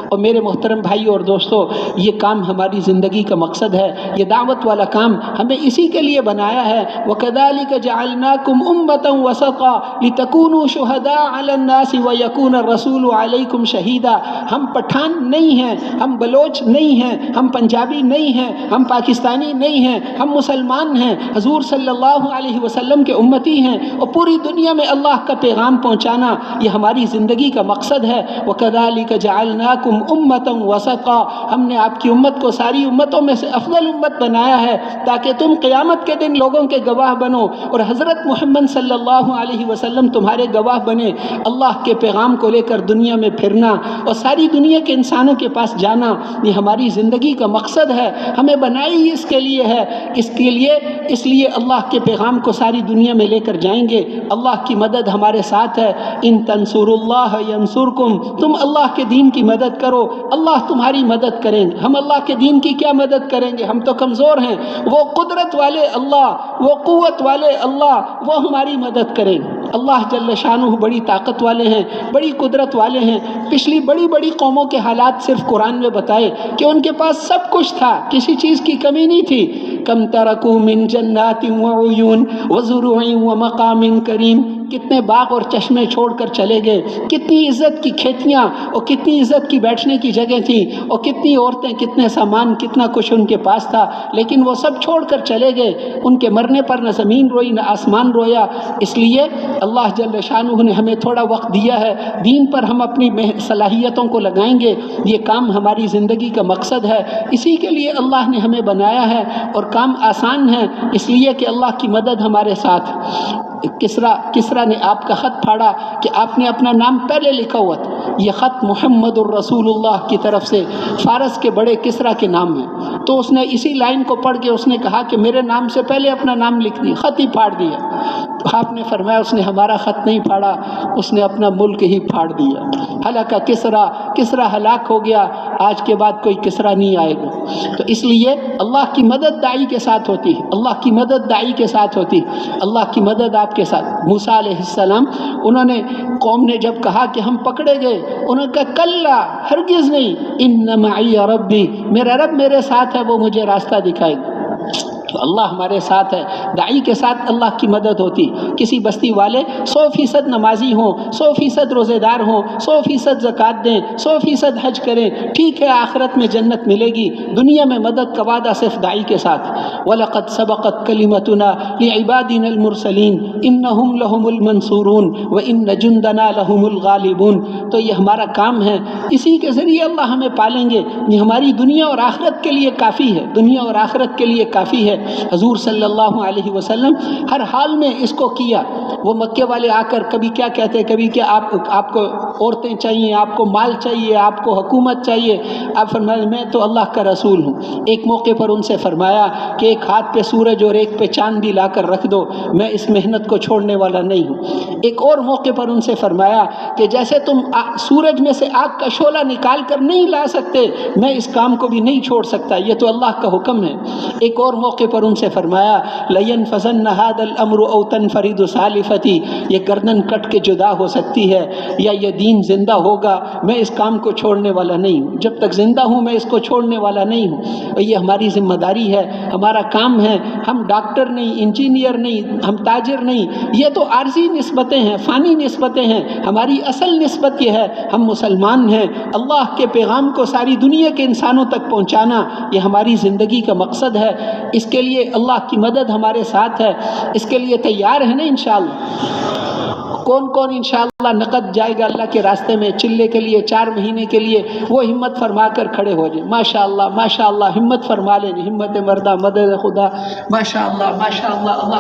اور میرے محترم بھائیوں اور دوستوں، یہ کام ہماری زندگی کا مقصد ہے، یہ دعوت والا کام ہمیں اسی کے لیے بنایا ہے۔ وَكَذَلِكَ جَعَلْنَاكُمْ أُمَّةً وَسَطًا لِتَكُونُوا شُهَدَاءَ عَلَى النَّاسِ وَيَكُونَ الرَّسُولُ عَلَيْكُمْ شَهِيدًا۔ ہم پٹھان نہیں ہیں، ہم بلوچ نہیں ہیں، ہم پنجابی نہیں ہیں، ہم پاکستانی نہیں ہیں، ہم مسلمان ہیں، حضور صلی اللہ علیہ وسلم کے امتی ہیں، اور پوری دنیا میں اللہ کا پیغام پہنچانا یہ ہماری زندگی کا مقصد ہے۔ وَكَذَلِكَ جَعَلْنَاكُمْ أُمَّةً وَسَطًا، ہم نے آپ کی امت کو ساری امتوں میں سے افضل امت بنایا ہے تاکہ تم قیامت کے دن لوگوں کے گواہ بنو، اور حضرت محمد صلی اللہ علیہ وسلم تمہارے گواہ بنے۔ اللہ کے پیغام کو لے کر دنیا میں پھرنا اور ساری دنیا کے انسانوں کے پاس جانا، یہ ہماری زندگی کا مقصد ہے۔ ہمیں بنائی اس کے لیے ہے، اس لیے اللہ کے پیغام کو ساری دنیا میں لے کر جائیں گے۔ اللہ کی مدد ہمارے ساتھ ہے۔ ان تنصروا اللہ ینصرکم، تم اللہ کے دین کی مدد کرو، اللہ تمہاری مدد کریں گے۔ ہم اللہ کے دین کی کیا مدد کریں گے؟ ہم تو کمزور ہیں، وہ قدرت والے اللہ، وہ قوت والے اللہ، وہ ہماری مدد کریں گے۔ اللہ جل شانہ بڑی طاقت والے ہیں، بڑی قدرت والے ہیں۔ پچھلی بڑی بڑی قوموں کے حالات صرف قرآن میں بتائے کہ ان کے پاس سب کچھ تھا، کسی چیز کی کمی نہیں تھی۔ کم ترکوا من جنات وعیون وزروع ومقام کریم، کتنے باغ اور چشمے چھوڑ کر چلے گئے، کتنی عزت کی کھیتیاں اور کتنی عزت کی بیٹھنے کی جگہ تھی، اور کتنی عورتیں، کتنے سامان، کتنا کچھ ان کے پاس تھا، لیکن وہ سب چھوڑ کر چلے گئے۔ ان کے مرنے پر نہ زمین روئی نہ آسمان رویا۔ اس لیے اللہ جل شانہ نے ہمیں تھوڑا وقت دیا ہے، دین پر ہم اپنی صلاحیتوں کو لگائیں گے۔ یہ کام ہماری زندگی کا مقصد ہے، اسی کے لیے اللہ نے ہمیں بنایا ہے، اور کام آسان ہے اس لیے کہ اللہ کی مدد ہمارے ساتھ۔ کسرا نے آپ کا خط پھاڑا کہ آپ نے اپنا نام پہلے لکھا ہوا تھا۔ یہ خط محمد الرسول اللہ کی طرف سے فارس کے بڑے کسرا کے نام ہے، تو اس نے اسی لائن کو پڑھ کے اس نے کہا کہ میرے نام سے پہلے اپنا نام لکھ دیا، خط ہی پھاڑ دیا۔ تو آپ نے فرمایا اس نے ہمارا خط نہیں پھاڑا، اس نے اپنا ملک ہی پھاڑ دیا۔ ہلاکا کسرا ہلاک ہو گیا، آج کے بعد کوئی کسرا نہیں آئے گا۔ تو اس لیے اللہ کی مدد داعی کے ساتھ ہوتی ہے، اللہ کی مدد داعی کے ساتھ ہوتی ہے، اللہ کی مدد آپ کے ساتھ۔ موسیٰ علیہ السلام، انہوں نے، قوم نے جب کہا کہ ہم پکڑے گئے، انہوں نے کہا کلا، ہرگز نہیں، ان معی ربی، میرا رب میرے ساتھ ہے، وہ مجھے راستہ دکھائے گا۔ تو اللہ ہمارے ساتھ ہے، داعی کے ساتھ اللہ کی مدد ہوتی۔ کسی بستی والے 100% نمازی ہوں، 100% روزے دار ہوں، 100% زکوٰۃ دیں، 100% حج کریں، ٹھیک ہے آخرت میں جنت ملے گی، دنیا میں مدد کا وعدہ صرف داعی کے ساتھ۔ وَلَقَدْ سَبَقَتْ كَلِمَتُنَا لِعِبَادِنَا الْمُرْسَلِينَ إِنَّهُمْ لَهُمُ الْمَنْصُورُونَ وَإِنَّ جُنْدَنَا لَهُمُ الْغَالِبُونَ۔ تو یہ ہمارا کام ہے، اسی کے ذریعے اللہ ہمیں پالیں گے۔ یہ ہماری دنیا اور آخرت کے لیے کافی ہے، دنیا اور آخرت کے لیے کافی ہے۔ حضور صلی اللہ علیہ وسلم ہر حال میں اس کو کیا۔ وہ مکے والے آ کر کبھی کیا کہتے، کبھی کہ آپ کو عورتیں چاہیے، آپ کو مال چاہیے، آپ کو حکومت چاہیے۔ آپ فرمایا میں تو اللہ کا رسول ہوں۔ ایک موقع پر ان سے فرمایا کہ ایک ہاتھ پہ سورج اور ایک پہ چاند بھی لا کر رکھ دو، میں اس محنت کو چھوڑنے والا نہیں ہوں۔ ایک اور موقع پر ان سے فرمایا کہ جیسے تم سورج میں سے آگ کا شعلہ نکال کر نہیں لا سکتے، میں اس کام کو بھی نہیں چھوڑ سکتا، یہ تو اللہ کا حکم ہے۔ ایک اور موقع پر ان سے فرمایا لَيَنْفَذَنَّ هَذَا الْأَمْرُ أَوْ تَنْفَرِدُ سَالِفَتِي، یہ گردن کٹ کے جدا ہو سکتی ہے، یا یہ دین زندہ ہوگا، میں اس کام کو چھوڑنے والا نہیں ہوں، جب تک زندہ ہوں میں اس کو چھوڑنے والا نہیں ہوں۔ اور یہ ہماری ذمہ داری ہے، ہمارا کام ہے۔ ہم ڈاکٹر نہیں، انجینئر نہیں، ہم تاجر نہیں، یہ تو عارضی نسبتیں ہیں، فانی نسبتیں ہیں۔ ہماری اصل نسبت یہ ہے، ہم مسلمان ہیں، اللہ کے پیغام کو ساری دنیا کے انسانوں تک پہنچانا یہ ہماری زندگی کا مقصد ہے۔ اس کے لیے اللہ کی مدد ہمارے ساتھ ہے، اس کے لیے تیار ہے نا انشاءاللہ؟ کون کون انشاءاللہ نقد جائے گا اللہ کے راستے میں چلے کے لیے 4 مہینے کے لیے؟ وہ ہمت فرما کر کھڑے ہو جائیں۔ ماشاءاللہ ماشاءاللہ، ہمت فرما لیں، ہمت مردہ مدد خدا، ماشاءاللہ ماشاءاللہ۔ اللہ